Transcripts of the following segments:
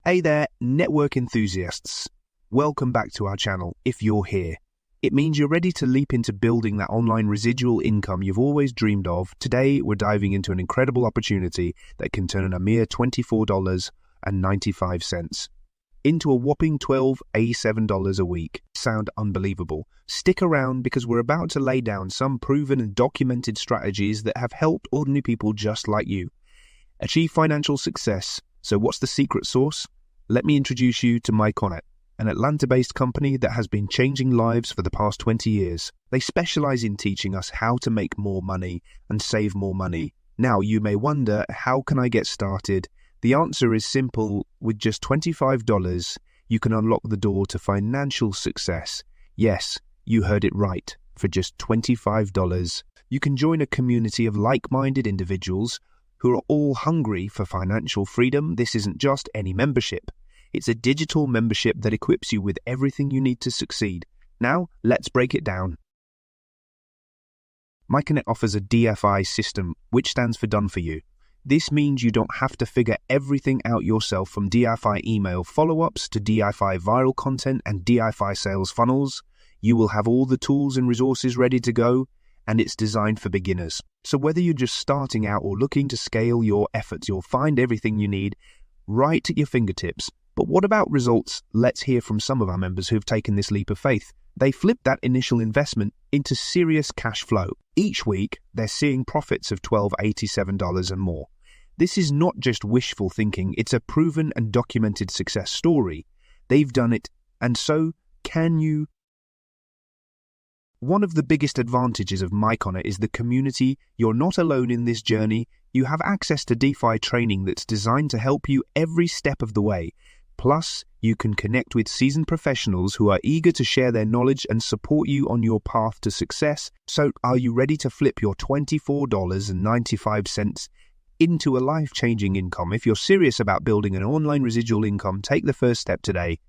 Hey there, network enthusiasts. Welcome back to our channel if you're here. It means you're ready to leap into building that online residual income you've always dreamed of. Today, we're diving into an incredible opportunity that can turn a mere $24.95 into a whopping $12.87 a week. Sound unbelievable? Stick around because we're about to lay down some proven and documented strategies that have helped ordinary people just like you achieve financial success. So what's the secret sauce? Let me introduce you to MyConnet, an Atlanta-based company that has been changing lives for the past 20 years. They specialize in teaching us how to make more money and save more money. Now, you may wonder, how can I get started? The answer is simple. With just $25, you can unlock the door to financial success. Yes, you heard it right. For just $25, you can join a community of like-minded individuals who are all hungry for financial freedom. This isn't just any membership. It's a digital membership that equips you with everything you need to succeed. Now, let's break it down. MyConnect offers a DFI system, which stands for Done For You. This means you don't have to figure everything out yourself, from DFI email follow-ups to DFI viral content and DFI sales funnels. You will have all the tools and resources ready to go, and it's designed for beginners. So whether you're just starting out or looking to scale your efforts, you'll find everything you need right at your fingertips. But what about results? Let's hear from some of our members who've taken this leap of faith. They flipped that initial investment into serious cash flow. Each week, they're seeing profits of $12.87 and more. This is not just wishful thinking, it's a proven and documented success story. They've done it, and so can you. One of the biggest advantages of MyConnect is the community. You're not alone in this journey. You have access to DeFi training that's designed to help you every step of the way. Plus, you can connect with seasoned professionals who are eager to share their knowledge and support you on your path to success. So, are you ready to flip your $24.95 into a life-changing income? If you're serious about building an online residual income, take the first step today.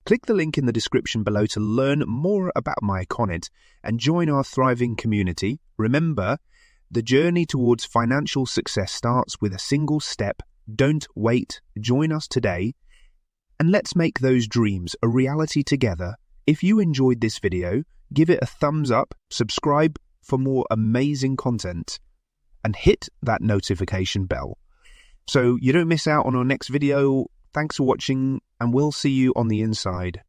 Click the link in the description below to learn more about MyConnect and join our thriving community. Remember, the journey towards financial success starts with a single step. Don't wait. Join us today, and let's make those dreams a reality together. If you enjoyed this video, give it a thumbs up, subscribe for more amazing content, and hit that notification bell so you don't miss out on our next video. Thanks for watching, and we'll see you on the inside.